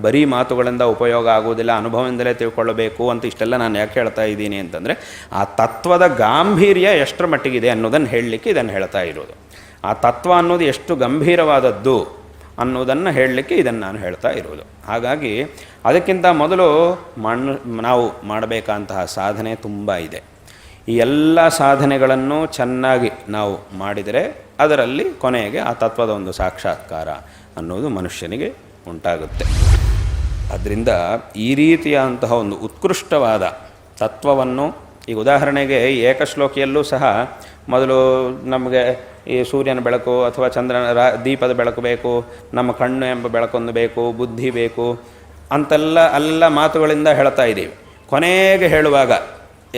ಬರೀ ಮಾತುಗಳಿಂದ ಉಪಯೋಗ ಆಗುವುದಿಲ್ಲ, ಅನುಭವದಿಂದಲೇ ತಿಳ್ಕೊಳ್ಳಬೇಕು ಅಂತ ಇಷ್ಟೆಲ್ಲ ನಾನು ಯಾಕೆ ಹೇಳ್ತಾ ಇದ್ದೀನಿ ಅಂತಂದರೆ, ಆ ತತ್ವದ ಗಾಂಭೀರ್ಯ ಎಷ್ಟರ ಮಟ್ಟಿಗಿದೆ ಅನ್ನೋದನ್ನು ಹೇಳಲಿಕ್ಕೆ ಇದನ್ನು ಹೇಳ್ತಾ ಇರೋದು. ಆ ತತ್ವ ಅನ್ನೋದು ಎಷ್ಟು ಗಂಭೀರವಾದದ್ದು ಅನ್ನೋದನ್ನು ಹೇಳಲಿಕ್ಕೆ ಇದನ್ನು ನಾನು ಹೇಳ್ತಾ ಇರೋದು. ಹಾಗಾಗಿ ಅದಕ್ಕಿಂತ ಮೊದಲು ನಾವು ಮಾಡಬೇಕಂತಹ ಸಾಧನೆ ತುಂಬ ಇದೆ. ಈ ಎಲ್ಲ ಸಾಧನೆಗಳನ್ನು ಚೆನ್ನಾಗಿ ನಾವು ಮಾಡಿದರೆ ಅದರಲ್ಲಿ ಕೊನೆಗೆ ಆ ತತ್ವದ ಒಂದು ಸಾಕ್ಷಾತ್ಕಾರ ಅನ್ನೋದು ಮನುಷ್ಯನಿಗೆ ಉಂಟಾಗುತ್ತೆ. ಅದರಿಂದ ಈ ರೀತಿಯಾದಂತಹ ಒಂದು ಉತ್ಕೃಷ್ಟವಾದ ತತ್ವವನ್ನು, ಈಗ ಉದಾಹರಣೆಗೆ ಏಕಶ್ಲೋಕಿಯಲ್ಲೂ ಸಹ ಮೊದಲು ನಮಗೆ ಈ ಸೂರ್ಯನ ಬೆಳಕು ಅಥವಾ ಚಂದ್ರನ ದೀಪದ ಬೆಳಕು ಬೇಕು, ನಮ್ಮ ಕಣ್ಣು ಎಂಬ ಬೆಳಕೊಂದು ಬೇಕು, ಬುದ್ಧಿ ಬೇಕು ಅಂತೆಲ್ಲ ಮಾತುಗಳಿಂದ ಹೇಳ್ತಾ ಇದ್ದೀವಿ. ಕೊನೆಗೆ ಹೇಳುವಾಗ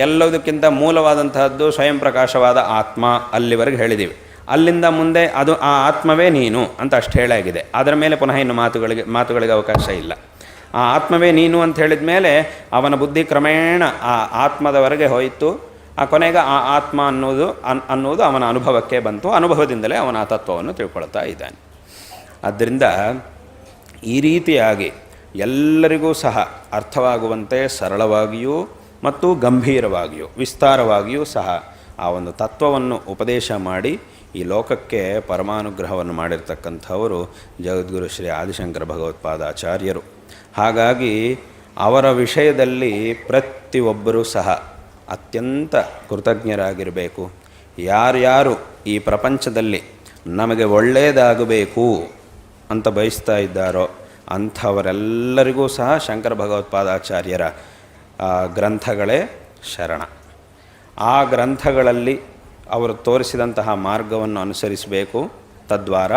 ಎಲ್ಲದಕ್ಕಿಂತ ಮೂಲವಾದಂತಹದ್ದು ಸ್ವಯಂ ಪ್ರಕಾಶವಾದ ಆತ್ಮ ಅಲ್ಲಿವರೆಗೆ ಹೇಳಿದ್ದೀವಿ. ಅಲ್ಲಿಂದ ಮುಂದೆ ಅದು ಆ ಆತ್ಮವೇ ನೀನು ಅಂತ ಅಷ್ಟು ಹೇಳಾಗಿದೆ. ಅದರ ಮೇಲೆ ಪುನಃ ಇನ್ನು ಮಾತುಗಳಿಗೆ ಅವಕಾಶ ಇಲ್ಲ. ಆ ಆತ್ಮವೇ ನೀನು ಅಂತ ಹೇಳಿದ ಮೇಲೆ ಅವನ ಬುದ್ಧಿ ಕ್ರಮೇಣ ಆ ಆತ್ಮದವರೆಗೆ ಹೋಯಿತು. ಆ ಕೊನೆಗೆ ಆ ಆತ್ಮ ಅನ್ನೋದು ಅವನ ಅನುಭವಕ್ಕೆ ಬಂತು. ಅನುಭವದಿಂದಲೇ ಅವನ ಆ ತತ್ವವನ್ನು ತಿಳ್ಕೊಳ್ತಾ ಇದ್ದಾನೆ. ಆದ್ದರಿಂದ ಈ ರೀತಿಯಾಗಿ ಎಲ್ಲರಿಗೂ ಸಹ ಅರ್ಥವಾಗುವಂತೆ ಸರಳವಾಗಿಯೂ ಮತ್ತು ಗಂಭೀರವಾಗಿಯೂ ವಿಸ್ತಾರವಾಗಿಯೂ ಸಹ ಆ ಒಂದು ತತ್ವವನ್ನು ಉಪದೇಶ ಮಾಡಿ ಈ ಲೋಕಕ್ಕೆ ಪರಮಾನುಗ್ರಹವನ್ನು ಮಾಡಿರ್ತಕ್ಕಂಥವರು ಜಗದ್ಗುರು ಶ್ರೀ ಆದಿಶಂಕರ ಭಗವತ್ಪಾದಾಚಾರ್ಯರು. ಹಾಗಾಗಿ ಅವರ ವಿಷಯದಲ್ಲಿ ಪ್ರತಿಯೊಬ್ಬರೂ ಸಹ ಅತ್ಯಂತ ಕೃತಜ್ಞರಾಗಿರಬೇಕು. ಯಾರ್ಯಾರು ಈ ಪ್ರಪಂಚದಲ್ಲಿ ನಮಗೆ ಒಳ್ಳೆಯದಾಗಬೇಕು ಅಂತ ಬಯಸ್ತಾ ಇದ್ದಾರೋ ಅಂಥವರೆಲ್ಲರಿಗೂ ಸಹ ಶಂಕರ ಭಗವತ್ಪಾದಾಚಾರ್ಯರ ಗ್ರಂಥಗಳೇ ಶರಣ. ಆ ಗ್ರಂಥಗಳಲ್ಲಿ ಅವರು ತೋರಿಸಿದಂತಹ ಮಾರ್ಗವನ್ನು ಅನುಸರಿಸಬೇಕು. ತದ್ವಾರ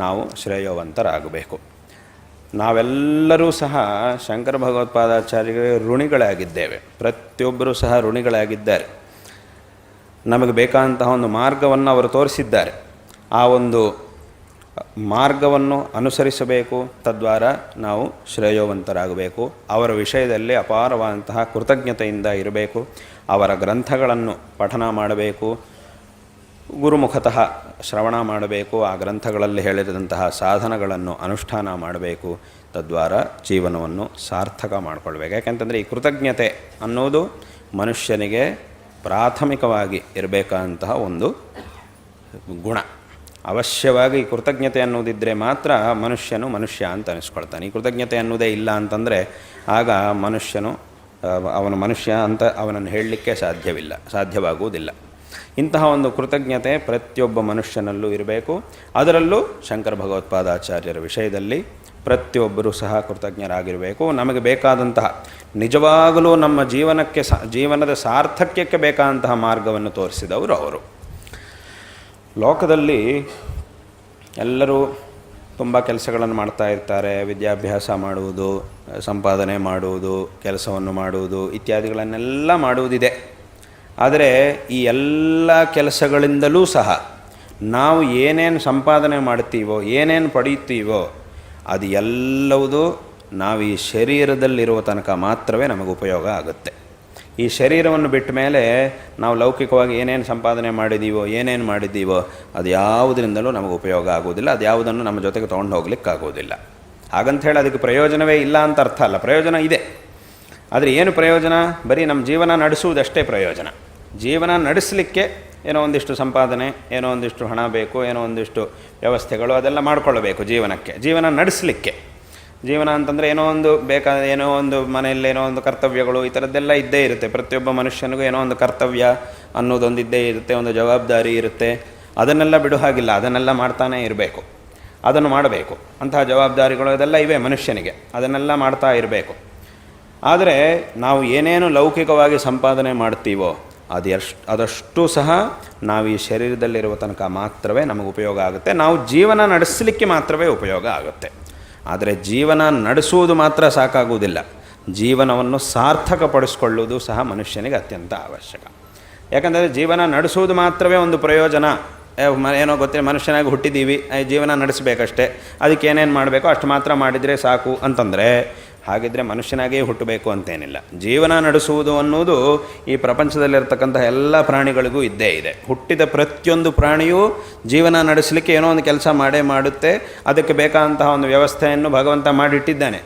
ನಾವು ಶ್ರೇಯೋವಂತರಾಗಬೇಕು. ನಾವೆಲ್ಲರೂ ಸಹ ಶಂಕರ ಭಗವತ್ಪಾದಾಚಾರ್ಯರಿಗೆ ಋಣಿಗಳಾಗಿದ್ದೇವೆ. ಪ್ರತಿಯೊಬ್ಬರೂ ಸಹ ಋಣಿಗಳಾಗಿದ್ದಾರೆ. ನಮಗೆ ಬೇಕಾದಂತಹ ಒಂದು ಮಾರ್ಗವನ್ನು ಅವರು ತೋರಿಸಿದ್ದಾರೆ. ಆ ಒಂದು ಮಾರ್ಗವನ್ನು ಅನುಸರಿಸಬೇಕು. ತದ್ವಾರ ನಾವು ಶ್ರೇಯೋವಂತರಾಗಬೇಕು. ಅವರ ವಿಷಯದಲ್ಲಿ ಅಪಾರವಾದಂತಹ ಕೃತಜ್ಞತೆಯಿಂದ ಇರಬೇಕು. ಅವರ ಗ್ರಂಥಗಳನ್ನು ಪಠನ ಮಾಡಬೇಕು. ಗುರುಮುಖತಃ ಶ್ರವಣ ಮಾಡಬೇಕು. ಆ ಗ್ರಂಥಗಳಲ್ಲಿ ಹೇಳಿದಂತಹ ಸಾಧನಗಳನ್ನು ಅನುಷ್ಠಾನ ಮಾಡಬೇಕು. ತದ್ವಾರ ಜೀವನವನ್ನು ಸಾರ್ಥಕ ಮಾಡಿಕೊಳ್ಬೇಕು. ಯಾಕೆಂತಂದರೆ ಈ ಕೃತಜ್ಞತೆ ಅನ್ನೋದು ಮನುಷ್ಯನಿಗೆ ಪ್ರಾಥಮಿಕವಾಗಿ ಇರಬೇಕಾದಂತಹ ಒಂದು ಗುಣ. ಅವಶ್ಯವಾಗಿ ಕೃತಜ್ಞತೆ ಅನ್ನೋದಿದ್ದರೆ ಮಾತ್ರ ಮನುಷ್ಯನು ಮನುಷ್ಯ ಅಂತ ಅನಿಸ್ಕೊಳ್ತಾನೆ. ಈ ಕೃತಜ್ಞತೆ ಅನ್ನೋದೇ ಇಲ್ಲ ಅಂತಂದರೆ ಆಗ ಮನುಷ್ಯನು ಅವನ ಮನುಷ್ಯ ಅಂತ ಅವನನ್ನು ಹೇಳಲಿಕ್ಕೆ ಸಾಧ್ಯವಾಗುವುದಿಲ್ಲ. ಇಂತಹ ಒಂದು ಕೃತಜ್ಞತೆ ಪ್ರತಿಯೊಬ್ಬ ಮನುಷ್ಯನಲ್ಲೂ ಇರಬೇಕು. ಅದರಲ್ಲೂ ಶಂಕರ ಭಗವತ್ಪಾದಾಚಾರ್ಯರ ವಿಷಯದಲ್ಲಿ ಪ್ರತಿಯೊಬ್ಬರೂ ಸಹ ಕೃತಜ್ಞರಾಗಿರಬೇಕು. ನಮಗೆ ಬೇಕಾದಂತಹ ನಿಜವಾಗಲೂ ನಮ್ಮ ಜೀವನದ ಸಾರ್ಥಕ್ಯಕ್ಕೆ ಬೇಕಾದಂತಹ ಮಾರ್ಗವನ್ನು ತೋರಿಸಿದವರು ಅವರು. ಲೋಕದಲ್ಲಿ ಎಲ್ಲರೂ ತುಂಬ ಕೆಲಸಗಳನ್ನು ಮಾಡ್ತಾ ಇರ್ತಾರೆ. ವಿದ್ಯಾಭ್ಯಾಸ ಮಾಡುವುದು, ಸಂಪಾದನೆ ಮಾಡುವುದು, ಕೆಲಸವನ್ನು ಮಾಡುವುದು ಇತ್ಯಾದಿಗಳನ್ನೆಲ್ಲ ಮಾಡುವುದಿದೆ. ಆದರೆ ಈ ಎಲ್ಲ ಕೆಲಸಗಳಿಂದಲೂ ಸಹ ನಾವು ಏನೇನು ಸಂಪಾದನೆ ಮಾಡ್ತೀವೋ, ಏನೇನು ಪಡೆಯುತ್ತೀವೋ ಅದು ಎಲ್ಲವುದೂ ನಾವು ಈ ಶರೀರದಲ್ಲಿರುವ ತನಕ ಮಾತ್ರವೇ ನಮಗೆ ಉಪಯೋಗ ಆಗುತ್ತೆ. ಈ ಶರೀರವನ್ನು ಬಿಟ್ಟ ಮೇಲೆ ನಾವು ಲೌಕಿಕವಾಗಿ ಏನೇನು ಸಂಪಾದನೆ ಮಾಡಿದ್ದೀವೋ ಅದು ಯಾವುದರಿಂದಲೂ ನಮಗೆ ಉಪಯೋಗ ಆಗೋದಿಲ್ಲ. ಅದು ಯಾವುದನ್ನು ನಮ್ಮ ಜೊತೆಗೆ ತೊಗೊಂಡು ಹೋಗ್ಲಿಕ್ಕಾಗೋದಿಲ್ಲ. ಹಾಗಂಥೇಳಿ ಅದಕ್ಕೆ ಪ್ರಯೋಜನವೇ ಇಲ್ಲ ಅಂತ ಅರ್ಥ ಅಲ್ಲ. ಪ್ರಯೋಜನ ಇದೆ. ಆದರೆ ಏನು ಪ್ರಯೋಜನ? ಬರೀ ನಮ್ಮ ಜೀವನ ನಡೆಸುವುದಷ್ಟೇ ಪ್ರಯೋಜನ. ಜೀವನ ನಡೆಸಲಿಕ್ಕೆ ಏನೋ ಒಂದಿಷ್ಟು ಸಂಪಾದನೆ, ಏನೋ ಒಂದಿಷ್ಟು ಹಣ ಬೇಕು, ಏನೋ ಒಂದಿಷ್ಟು ವ್ಯವಸ್ಥೆಗಳು ಅದೆಲ್ಲ ಮಾಡಿಕೊಳ್ಳಬೇಕು ಜೀವನಕ್ಕೆ. ಜೀವನ ನಡೆಸಲಿಕ್ಕೆ, ಜೀವನ ಅಂತಂದರೆ ಏನೋ ಒಂದು ಮನೆಯಲ್ಲಿ ಏನೋ ಒಂದು ಕರ್ತವ್ಯಗಳು ಈ ಥರದ್ದೆಲ್ಲ ಇದ್ದೇ ಇರುತ್ತೆ. ಪ್ರತಿಯೊಬ್ಬ ಮನುಷ್ಯನಿಗೂ ಏನೋ ಒಂದು ಕರ್ತವ್ಯ ಅನ್ನೋದೊಂದು ಇದ್ದೇ ಇರುತ್ತೆ, ಒಂದು ಜವಾಬ್ದಾರಿ ಇರುತ್ತೆ. ಅದನ್ನೆಲ್ಲ ಬಿಡು ಹಾಗಿಲ್ಲ, ಅದನ್ನೆಲ್ಲ ಮಾಡ್ತಾನೇ ಇರಬೇಕು, ಅದನ್ನು ಮಾಡಬೇಕು. ಅಂತಹ ಜವಾಬ್ದಾರಿಗಳು ಅದೆಲ್ಲ ಇವೆ ಮನುಷ್ಯನಿಗೆ, ಅದನ್ನೆಲ್ಲ ಮಾಡ್ತಾ ಇರಬೇಕು. ಆದರೆ ನಾವು ಏನೇನು ಲೌಕಿಕವಾಗಿ ಸಂಪಾದನೆ ಮಾಡ್ತೀವೋ ಅದಷ್ಟು ಸಹ ನಾವು ಈ ಶರೀರದಲ್ಲಿರುವ ತನಕ ಮಾತ್ರವೇ ನಮಗೆ ಉಪಯೋಗ ಆಗುತ್ತೆ. ನಾವು ಜೀವನ ನಡೆಸಲಿಕ್ಕೆ ಮಾತ್ರವೇ ಉಪಯೋಗ ಆಗುತ್ತೆ. ಆದರೆ ಜೀವನ ನಡೆಸುವುದು ಮಾತ್ರ ಸಾಕಾಗುವುದಿಲ್ಲ. ಜೀವನವನ್ನು ಸಾರ್ಥಕಪಡಿಸ್ಕೊಳ್ಳುವುದು ಸಹ ಮನುಷ್ಯನಿಗೆ ಅತ್ಯಂತ ಅವಶ್ಯಕ. ಯಾಕಂದರೆ ಜೀವನ ನಡೆಸುವುದು ಮಾತ್ರವೇ ಒಂದು ಪ್ರಯೋಜನ. ಏನೋ ಗೊತ್ತಿಲ್ಲ, ಮನುಷ್ಯನಾಗಿ ಹುಟ್ಟಿದ್ದೀವಿ, ಜೀವನ ನಡೆಸಬೇಕಷ್ಟೇ, ಅದಕ್ಕೆ ಏನೇನು ಮಾಡಬೇಕೋ ಅಷ್ಟು ಮಾತ್ರ ಮಾಡಿದರೆ ಸಾಕು ಅಂತಂದರೆ ಹಾಗಿದ್ದರೆ ಮನುಷ್ಯನಾಗೇ ಹುಟ್ಟಬೇಕು ಅಂತೇನಿಲ್ಲ. ಜೀವನ ನಡೆಸುವುದು ಅನ್ನೋದು ಈ ಪ್ರಪಂಚದಲ್ಲಿರ್ತಕ್ಕಂಥ ಎಲ್ಲ ಪ್ರಾಣಿಗಳಿಗೂ ಇದ್ದೇ ಇದೆ. ಹುಟ್ಟಿದ ಪ್ರತಿಯೊಂದು ಪ್ರಾಣಿಯೂ ಜೀವನ ನಡೆಸಲಿಕ್ಕೆ ಏನೋ ಒಂದು ಕೆಲಸ ಮಾಡುತ್ತೆ. ಅದಕ್ಕೆ ಬೇಕಾದಂತಹ ಒಂದು ವ್ಯವಸ್ಥೆಯನ್ನು ಭಗವಂತ ಮಾಡಿಟ್ಟಿದ್ದಾನೆ.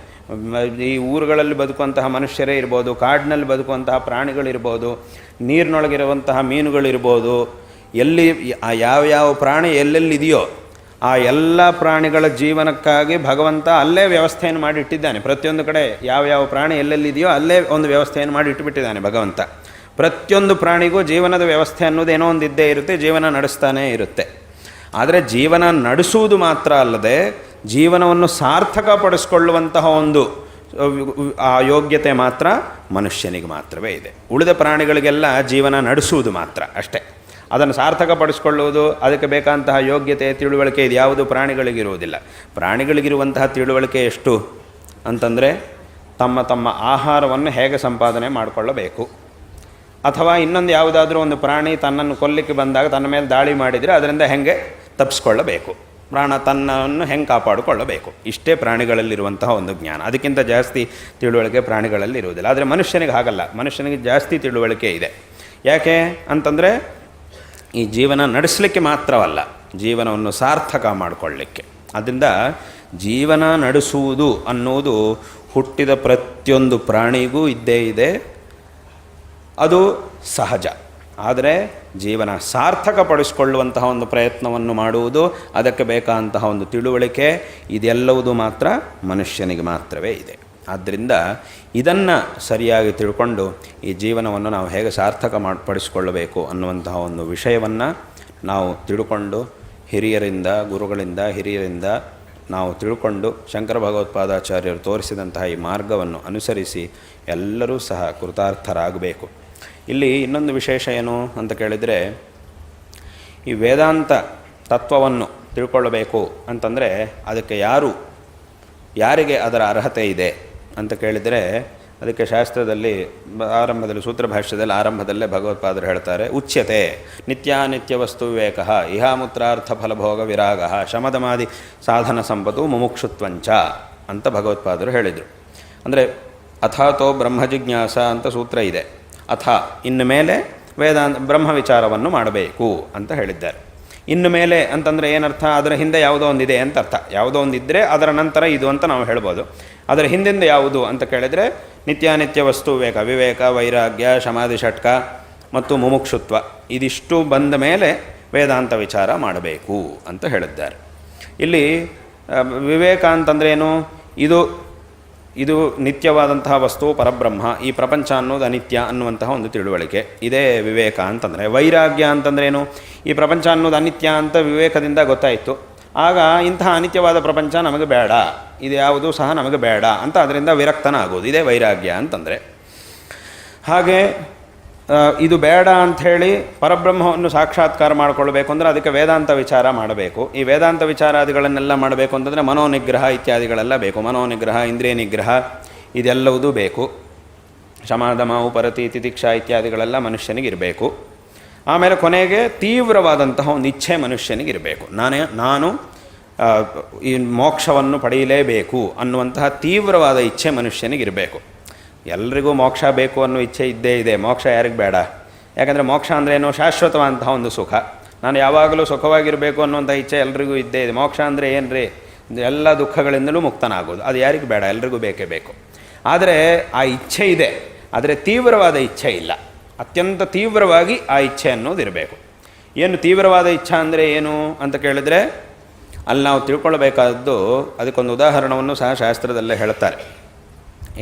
ಈ ಊರುಗಳಲ್ಲಿ ಬದುಕುವಂತಹ ಮನುಷ್ಯರೇ ಇರ್ಬೋದು, ಕಾಡಿನಲ್ಲಿ ಬದುಕುವಂತಹ ಪ್ರಾಣಿಗಳಿರ್ಬೋದು, ನೀರಿನೊಳಗಿರುವಂತಹ ಮೀನುಗಳಿರ್ಬೋದು, ಎಲ್ಲಿ ಯಾವ್ಯಾವ ಪ್ರಾಣಿ ಎಲ್ಲೆಲ್ಲಿದೆಯೋ ಆ ಎಲ್ಲ ಪ್ರಾಣಿಗಳ ಜೀವನಕ್ಕಾಗಿ ಭಗವಂತ ಅಲ್ಲೇ ವ್ಯವಸ್ಥೆಯನ್ನು ಮಾಡಿ ಇಟ್ಟಿದ್ದಾನೆ. ಪ್ರತಿಯೊಂದು ಕಡೆ ಯಾವ್ಯಾವ ಪ್ರಾಣಿ ಎಲ್ಲೆಲ್ಲಿದೆಯೋ ಅಲ್ಲೇ ಒಂದು ವ್ಯವಸ್ಥೆಯನ್ನು ಮಾಡಿ ಇಟ್ಟುಬಿಟ್ಟಿದ್ದಾನೆ ಭಗವಂತ. ಪ್ರತಿಯೊಂದು ಪ್ರಾಣಿಗೂ ಜೀವನದ ವ್ಯವಸ್ಥೆ ಅನ್ನೋದೇನೋ ಒಂದು ಇದ್ದೇ ಇರುತ್ತೆ, ಜೀವನ ನಡೆಸ್ತಾನೇ ಇರುತ್ತೆ. ಆದರೆ ಜೀವನ ನಡೆಸುವುದು ಮಾತ್ರ ಅಲ್ಲದೆ ಜೀವನವನ್ನು ಸಾರ್ಥಕಪಡಿಸ್ಕೊಳ್ಳುವಂತಹ ಒಂದು ಆ ಯೋಗ್ಯತೆ ಮಾತ್ರ ಮನುಷ್ಯನಿಗೆ ಮಾತ್ರವೇ ಇದೆ. ಉಳಿದ ಪ್ರಾಣಿಗಳಿಗೆಲ್ಲ ಜೀವನ ನಡೆಸುವುದು ಮಾತ್ರ ಅಷ್ಟೇ. ಅದನ್ನು ಸಾರ್ಥಕಪಡಿಸ್ಕೊಳ್ಳುವುದು, ಅದಕ್ಕೆ ಬೇಕಾದಂತಹ ಯೋಗ್ಯತೆ, ತಿಳುವಳಿಕೆ ಇದು ಯಾವುದು ಪ್ರಾಣಿಗಳಿಗಿರುವುದಿಲ್ಲ. ಪ್ರಾಣಿಗಳಿಗಿರುವಂತಹ ತಿಳುವಳಿಕೆ ಎಷ್ಟು ಅಂತಂದರೆ ತಮ್ಮ ತಮ್ಮ ಆಹಾರವನ್ನು ಹೇಗೆ ಸಂಪಾದನೆ ಮಾಡಿಕೊಳ್ಳಬೇಕು, ಅಥವಾ ಇನ್ನೊಂದು ಯಾವುದಾದ್ರೂ ಒಂದು ಪ್ರಾಣಿ ತನ್ನನ್ನು ಕೊಲ್ಲಿಕ್ಕೆ ಬಂದಾಗ ತನ್ನ ಮೇಲೆ ದಾಳಿ ಮಾಡಿದರೆ ಅದರಿಂದ ಹೇಗೆ ತಪ್ಪಿಸ್ಕೊಳ್ಳಬೇಕು, ಪ್ರಾಣ ತನ್ನನ್ನು ಹೆಂಗೆ ಕಾಪಾಡಿಕೊಳ್ಳಬೇಕು. ಇಷ್ಟೇ ಪ್ರಾಣಿಗಳಲ್ಲಿರುವಂತಹ ಒಂದು ಜ್ಞಾನ. ಅದಕ್ಕಿಂತ ಜಾಸ್ತಿ ತಿಳುವಳಿಕೆ ಪ್ರಾಣಿಗಳಲ್ಲಿ ಇರುವುದಿಲ್ಲ. ಆದರೆ ಮನುಷ್ಯನಿಗೆ ಹಾಗಲ್ಲ. ಮನುಷ್ಯನಿಗೆ ಜಾಸ್ತಿ ತಿಳುವಳಿಕೆ ಇದೆ. ಯಾಕೆ ಅಂತಂದರೆ ಈ ಜೀವನ ನಡೆಸಲಿಕ್ಕೆ ಮಾತ್ರವಲ್ಲ, ಜೀವನವನ್ನು ಸಾರ್ಥಕ ಮಾಡಿಕೊಳ್ಳಲಿಕ್ಕೆ. ಆದ್ದರಿಂದ ಜೀವನ ನಡೆಸುವುದು ಅನ್ನೋದು ಹುಟ್ಟಿದ ಪ್ರತಿಯೊಂದು ಪ್ರಾಣಿಗೂ ಇದ್ದೇ ಇದೆ, ಅದು ಸಹಜ. ಆದರೆ ಜೀವನ ಸಾರ್ಥಕಪಡಿಸಿಕೊಳ್ಳುವಂತಹ ಒಂದು ಪ್ರಯತ್ನವನ್ನು ಮಾಡುವುದು, ಅದಕ್ಕೆ ಬೇಕಾದಂತಹ ಒಂದು ತಿಳುವಳಿಕೆ, ಇದೆಲ್ಲವುದು ಮಾತ್ರ ಮನುಷ್ಯನಿಗೆ ಮಾತ್ರವೇ ಇದೆ. ಆದ್ದರಿಂದ ಇದನ್ನು ಸರಿಯಾಗಿ ತಿಳ್ಕೊಂಡು ಈ ಜೀವನವನ್ನು ನಾವು ಹೇಗೆ ಸಾರ್ಥಕ ಪಡಿಸಿಕೊಳ್ಳಬೇಕು ಅನ್ನುವಂತಹ ಒಂದು ವಿಷಯವನ್ನು ನಾವು ತಿಳ್ಕೊಂಡು ಹಿರಿಯರಿಂದ, ಗುರುಗಳಿಂದ, ಹಿರಿಯರಿಂದ ನಾವು ತಿಳ್ಕೊಂಡು ಶಂಕರ ಭಗವತ್ಪಾದಾಚಾರ್ಯರು ತೋರಿಸಿದಂತಹ ಈ ಮಾರ್ಗವನ್ನು ಅನುಸರಿಸಿ ಎಲ್ಲರೂ ಸಹ ಕೃತಾರ್ಥರಾಗಬೇಕು. ಇಲ್ಲಿ ಇನ್ನೊಂದು ವಿಶೇಷ ಏನು ಅಂತ ಕೇಳಿದರೆ, ಈ ವೇದಾಂತ ತತ್ವವನ್ನು ತಿಳ್ಕೊಳ್ಳಬೇಕು ಅಂತಂದರೆ ಅದಕ್ಕೆ ಯಾರಿಗೆ ಅದರ ಅರ್ಹತೆ ಇದೆ ಅಂತ ಕೇಳಿದರೆ, ಅದಕ್ಕೆ ಶಾಸ್ತ್ರದಲ್ಲಿ ಆರಂಭದಲ್ಲಿ, ಸೂತ್ರ ಭಾಷ್ಯದಲ್ಲಿ ಆರಂಭದಲ್ಲೇ ಭಗವತ್ಪಾದರು ಹೇಳ್ತಾರೆ, ಉಚ್ಯತೆ ನಿತ್ಯಾನಿತ್ಯ ವಸ್ತು ವಿವೇಕ ಇಹಾಮೂತ್ರಾರ್ಥ ಫಲಭೋಗ ವಿರಾಗ ಶಮದಮಾದಿ ಸಾಧನ ಸಂಪತ್ತು ಮುಮುಕ್ಷುತ್ವಂಚ ಅಂತ ಭಗವತ್ಪಾದರು ಹೇಳಿದರು. ಅಂದರೆ ಅಥಾತೋ ಬ್ರಹ್ಮ ಜಿಜ್ಞಾಸ ಅಂತ ಸೂತ್ರ ಇದೆ. ಅಥ ಇನ್ನು ಮೇಲೆ ವೇದಾಂತ ಬ್ರಹ್ಮ ವಿಚಾರವನ್ನು ಮಾಡಬೇಕು ಅಂತ ಹೇಳಿದ್ದಾರೆ. ಇನ್ನು ಮೇಲೆ ಅಂತಂದರೆ ಏನರ್ಥ? ಅದರ ಹಿಂದೆ ಯಾವುದೋ ಒಂದಿದೆ ಅಂತ ಅರ್ಥ. ಯಾವುದೋ ಒಂದಿದ್ದರೆ ಅದರ ನಂತರ ಇದು ಅಂತ ನಾವು ಹೇಳ್ಬೋದು. ಅದರ ಹಿಂದಿಂದ ಯಾವುದು ಅಂತ ಕೇಳಿದರೆ ನಿತ್ಯಾನಿತ್ಯ ವಸ್ತು ವಿವೇಕ, ವಿವೇಕ, ವೈರಾಗ್ಯ, ಸಮಾಧಿ ಷಟ್ಕ ಮತ್ತು ಮುಮುಕ್ಷುತ್ವ, ಇದಿಷ್ಟು ಬಂದ ಮೇಲೆ ವೇದಾಂತ ವಿಚಾರ ಮಾಡಬೇಕು ಅಂತ ಹೇಳಿದ್ದಾರೆ. ಇಲ್ಲಿ ವಿವೇಕ ಅಂತಂದರೆ ಏನು? ಇದು ನಿತ್ಯವಾದಂತಹ ವಸ್ತು ಪರಬ್ರಹ್ಮ, ಈ ಪ್ರಪಂಚ ಅನ್ನೋದು ಅನಿತ್ಯ ಅನ್ನುವಂತಹ ಒಂದು ತಿಳುವಳಿಕೆ, ಇದೇ ವಿವೇಕ ಅಂತಂದರೆ. ವೈರಾಗ್ಯ ಅಂತಂದರೆ ಏನು? ಈ ಪ್ರಪಂಚ ಅನ್ನೋದು ಅನಿತ್ಯ ಅಂತ ವಿವೇಕದಿಂದ ಗೊತ್ತಾಯಿತು. ಆಗ ಇಂತಹ ಅನಿತ್ಯವಾದ ಪ್ರಪಂಚ ನಮಗೆ ಬೇಡ, ಇದು ಯಾವುದೂ ಸಹ ನಮಗೆ ಬೇಡ ಅಂತ ಅದರಿಂದ ವಿರಕ್ತನಾಗೋದು, ಇದೇ ವೈರಾಗ್ಯ ಅಂತಂದರೆ. ಹಾಗೆ ಇದು ಬೇಡ ಅಂಥೇಳಿ ಪರಬ್ರಹ್ಮವನ್ನು ಸಾಕ್ಷಾತ್ಕಾರ ಮಾಡಿಕೊಳ್ಬೇಕು ಅಂದರೆ ಅದಕ್ಕೆ ವೇದಾಂತ ವಿಚಾರ ಮಾಡಬೇಕು. ಈ ವೇದಾಂತ ವಿಚಾರಾದಿಗಳನ್ನೆಲ್ಲ ಮಾಡಬೇಕು ಅಂತಂದರೆ ಮನೋನಿಗ್ರಹ ಇತ್ಯಾದಿಗಳೆಲ್ಲ ಬೇಕು. ಮನೋನಿಗ್ರಹ, ಇಂದ್ರಿಯ ನಿಗ್ರಹ ಇದೆಲ್ಲವುದೂ ಬೇಕು. ಶಮದಮ, ಉಪರತಿ, ತಿತಿಕ್ಷಾ ಇತ್ಯಾದಿಗಳೆಲ್ಲ ಮನುಷ್ಯನಿಗಿರಬೇಕು. ಆಮೇಲೆ ಕೊನೆಗೆ ತೀವ್ರವಾದಂತಹ ಒಂದು ಇಚ್ಛೆ ಮನುಷ್ಯನಿಗಿರಬೇಕು. ನಾನು ಈ ಮೋಕ್ಷವನ್ನು ಪಡೆಯಲೇಬೇಕು ಅನ್ನುವಂತಹ ತೀವ್ರವಾದ ಇಚ್ಛೆ ಮನುಷ್ಯನಿಗಿರಬೇಕು. ಎಲ್ರಿಗೂ ಮೋಕ್ಷ ಬೇಕು ಅನ್ನೋ ಇಚ್ಛೆ ಇದ್ದೇ ಇದೆ. ಮೋಕ್ಷ ಯಾರಿಗೆ ಬೇಡ? ಯಾಕಂದರೆ ಮೋಕ್ಷ ಅಂದರೆ ಏನೋ ಶಾಶ್ವತವಾದಂತಹ ಒಂದು ಸುಖ. ನಾನು ಯಾವಾಗಲೂ ಸುಖವಾಗಿರಬೇಕು ಅನ್ನುವಂಥ ಇಚ್ಛೆ ಎಲ್ರಿಗೂ ಇದ್ದೇ ಇದೆ. ಮೋಕ್ಷ ಅಂದರೆ ಏನು ರೀ? ಎಲ್ಲ ದುಃಖಗಳಿಂದಲೂ ಮುಕ್ತನಾಗೋದು, ಅದು ಯಾರಿಗೆ ಬೇಡ? ಎಲ್ರಿಗೂ ಬೇಕೇ ಬೇಕು. ಆದರೆ ಆ ಇಚ್ಛೆ ಇದೆ, ಆದರೆ ತೀವ್ರವಾದ ಇಚ್ಛೆ ಇಲ್ಲ. ಅತ್ಯಂತ ತೀವ್ರವಾಗಿ ಆ ಇಚ್ಛೆ ಅನ್ನೋದು ಇರಬೇಕು. ಏನು ತೀವ್ರವಾದ ಇಚ್ಛೆ ಅಂದರೆ ಏನು ಅಂತ ಕೇಳಿದರೆ, ಅಲ್ಲಿ ನಾವು ತಿಳ್ಕೊಳ್ಬೇಕಾದದ್ದು, ಅದಕ್ಕೊಂದು ಉದಾಹರಣವನ್ನು ಸಹ ಶಾಸ್ತ್ರದಲ್ಲೇ ಹೇಳ್ತಾರೆ.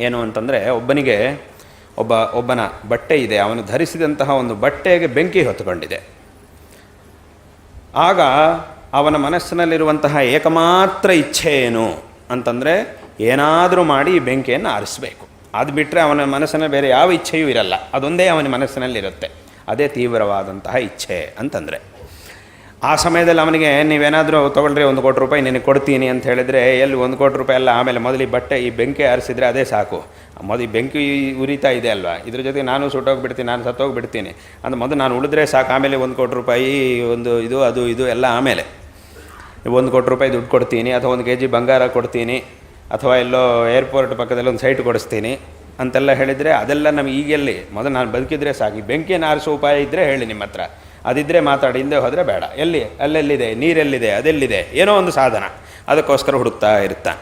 ಏನು ಅಂತಂದರೆ, ಒಬ್ಬನ ಬಟ್ಟೆ ಇದೆ, ಅವನು ಧರಿಸಿದಂತಹ ಒಂದು ಬಟ್ಟೆಗೆ ಬೆಂಕಿ ಹೊತ್ತುಕೊಂಡಿದೆ. ಆಗ ಅವನ ಮನಸ್ಸಿನಲ್ಲಿರುವಂತಹ ಏಕಮಾತ್ರ ಇಚ್ಛೆ ಏನು ಅಂತಂದರೆ, ಏನಾದರೂ ಮಾಡಿ ಈ ಬೆಂಕಿಯನ್ನು ಆರಿಸಬೇಕು. ಅದು ಬಿಟ್ಟರೆ ಅವನ ಮನಸ್ಸಿನಲ್ಲಿ ಬೇರೆ ಯಾವ ಇಚ್ಛೆಯೂ ಇರಲ್ಲ, ಅದೊಂದೇ ಅವನ ಮನಸ್ಸಿನಲ್ಲಿರುತ್ತೆ. ಅದೇ ತೀವ್ರವಾದಂತಹ ಇಚ್ಛೆ ಅಂತಂದರೆ. ಆ ಸಮಯದಲ್ಲಿ ಅವನಿಗೆ ನೀವೇನಾದರೂ ತೊಗೊಳ್ರಿ, 1 ಕೋಟಿ ರೂಪಾಯಿ ನಿನಗೆ ಕೊಡ್ತೀನಿ ಅಂತ ಹೇಳಿದರೆ, ಎಲ್ಲಿ 1 ಕೋಟಿ ರೂಪಾಯಿ ಅಲ್ಲ, ಆಮೇಲೆ ಮೊದಲು ಈ ಬಟ್ಟೆ ಈ ಬೆಂಕಿ ಆರಿಸಿದರೆ ಅದೇ ಸಾಕು. ಮೊದಲು ಈ ಬೆಂಕಿ ಉರಿತಾ ಇದೆ ಅಲ್ವಾ, ಇದ್ರ ಜೊತೆಗೆ ನಾನು ಸುಟ್ಟೋಗಿಬಿಡ್ತೀನಿ, ನಾನು ಸತ್ತೋಗಿಬಿಡ್ತೀನಿ ಅಂತ ಮೊದಲು ನಾನು ಉಳಿದ್ರೆ ಸಾಕು. ಆಮೇಲೆ 1 ಕೋಟಿ ರೂಪಾಯಿ ಒಂದು ಇದು ಎಲ್ಲ ಆಮೇಲೆ 1 ಕೋಟಿ ರೂಪಾಯಿ ದುಡ್ಡು ಕೊಡ್ತೀನಿ, ಅಥವಾ 1 kg ಬಂಗಾರ ಕೊಡ್ತೀನಿ, ಅಥವಾ ಎಲ್ಲೋ ಏರ್ಪೋರ್ಟ್ ಪಕ್ಕದಲ್ಲಿ ಒಂದು ಸೈಟ್ ಕೊಡಿಸ್ತೀನಿ ಅಂತೆಲ್ಲ ಹೇಳಿದರೆ, ಅದೆಲ್ಲ ನಮಗೆ ಈಗೆಲ್ಲಿ? ಮೊದಲು ನಾನು ಬದುಕಿದ್ರೆ ಸಾಕು. ಈ ಬೆಂಕಿಯನ್ನು ಆರಿಸೋ ಉಪಾಯ ಇದ್ದರೆ ಹೇಳಿ ನಿಮ್ಮ ಹತ್ರ, ಅದಿದ್ದರೆ ಮಾತಾಡಿ, ಹಿಂದೆ ಹೋದರೆ ಬೇಡ. ಅಲ್ಲೆಲ್ಲಿದೆ, ನೀರೆಲ್ಲಿದೆ, ಅದೆಲ್ಲಿದೆ, ಏನೋ ಒಂದು ಸಾಧನ ಅದಕ್ಕೋಸ್ಕರ ಹುಡುಕ್ತಾ ಇರ್ತಾನೆ.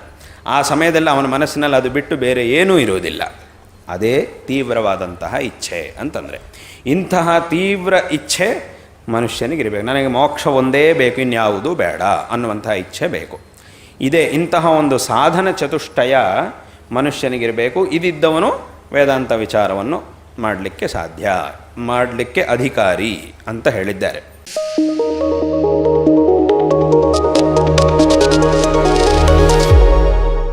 ಆ ಸಮಯದಲ್ಲಿ ಅವನ ಮನಸ್ಸಿನಲ್ಲಿ ಅದು ಬಿಟ್ಟು ಬೇರೆ ಏನೂ ಇರುವುದಿಲ್ಲ. ಅದೇ ತೀವ್ರವಾದಂತಹ ಇಚ್ಛೆ ಅಂತಂದರೆ. ಇಂತಹ ತೀವ್ರ ಇಚ್ಛೆ ಮನುಷ್ಯನಿಗಿರಬೇಕು. ನನಗೆ ಮೋಕ್ಷ ಒಂದೇ ಬೇಕು, ಇನ್ಯಾವುದೂ ಬೇಡ ಅನ್ನುವಂತಹ ಇಚ್ಛೆ ಬೇಕು. ಇದೇ ಇಂತಹ ಒಂದು ಸಾಧನ ಚತುಷ್ಟಯ ಮನುಷ್ಯನಿಗಿರಬೇಕು. ಇದಿದ್ದವನು ವೇದಾಂತ ವಿಚಾರವನ್ನು ಮಾಡಲಿಕ್ಕೆ ಸಾಧ್ಯ, ಮಾಡಲಿಕ್ಕೆ ಅಧಿಕಾರಿ ಅಂತ ಹೇಳಿದ್ದಾರೆ.